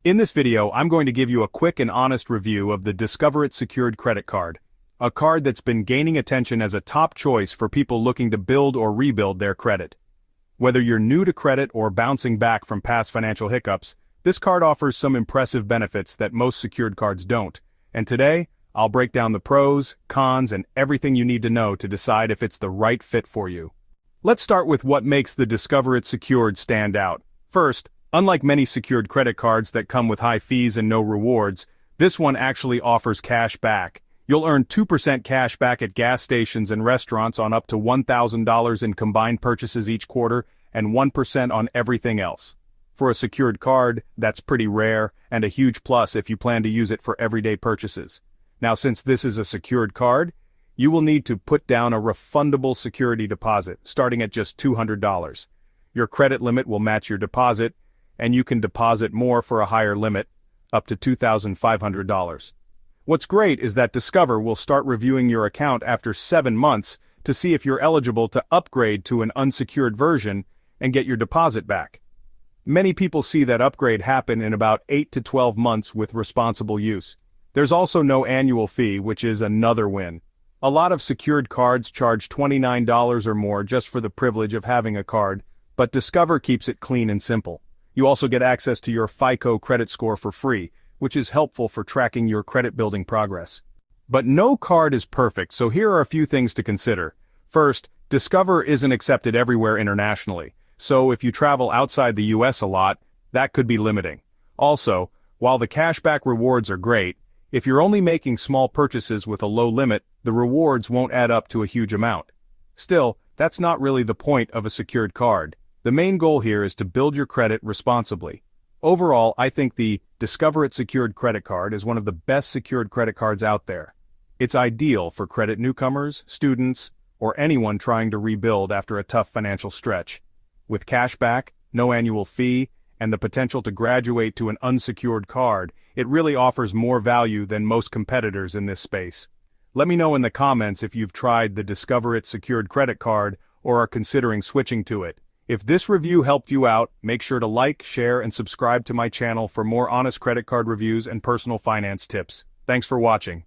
In this video, I'm going to give you a quick and honest review of the Discover It Secured Credit Card, a card that's been gaining attention as a top choice for people looking to build or rebuild their credit. Whether you're new to credit or bouncing back from past financial hiccups, this card offers some impressive benefits that most secured cards don't. And today, I'll break down the pros, cons, and everything you need to know to decide if it's the right fit for you. Let's start with what makes the Discover It Secured stand out. First, unlike many secured credit cards that come with high fees and no rewards, this one actually offers cash back. You'll earn 2% cash back at gas stations and restaurants on up to $1,000 in combined purchases each quarter, and 1% on everything else. For a secured card, that's pretty rare, and a huge plus if you plan to use it for everyday purchases. Now, since this is a secured card, you will need to put down a refundable security deposit, starting at just $200. Your credit limit will match your deposit, and you can deposit more for a higher limit, up to $2,500. What's great is that Discover will start reviewing your account after 7 months to see if you're eligible to upgrade to an unsecured version and get your deposit back. Many people see that upgrade happen in about 8 to 12 months with responsible use. There's also no annual fee, which is another win. A lot of secured cards charge $29 or more just for the privilege of having a card, but Discover keeps it clean and simple. You also get access to your FICO credit score for free, which is helpful for tracking your credit building progress. But no card is perfect, so here are a few things to consider. First, Discover isn't accepted everywhere internationally, so if you travel outside the US a lot, that could be limiting. Also, while the cashback rewards are great, if you're only making small purchases with a low limit, the rewards won't add up to a huge amount. Still, that's not really the point of a secured card. The main goal here is to build your credit responsibly. Overall, I think the Discover It Secured Credit Card is one of the best secured credit cards out there. It's ideal for credit newcomers, students, or anyone trying to rebuild after a tough financial stretch. With cashback, no annual fee, and the potential to graduate to an unsecured card, it really offers more value than most competitors in this space. Let me know in the comments if you've tried the Discover It Secured Credit Card or are considering switching to it. If this review helped you out, make sure to like, share, and subscribe to my channel for more honest credit card reviews and personal finance tips. Thanks for watching.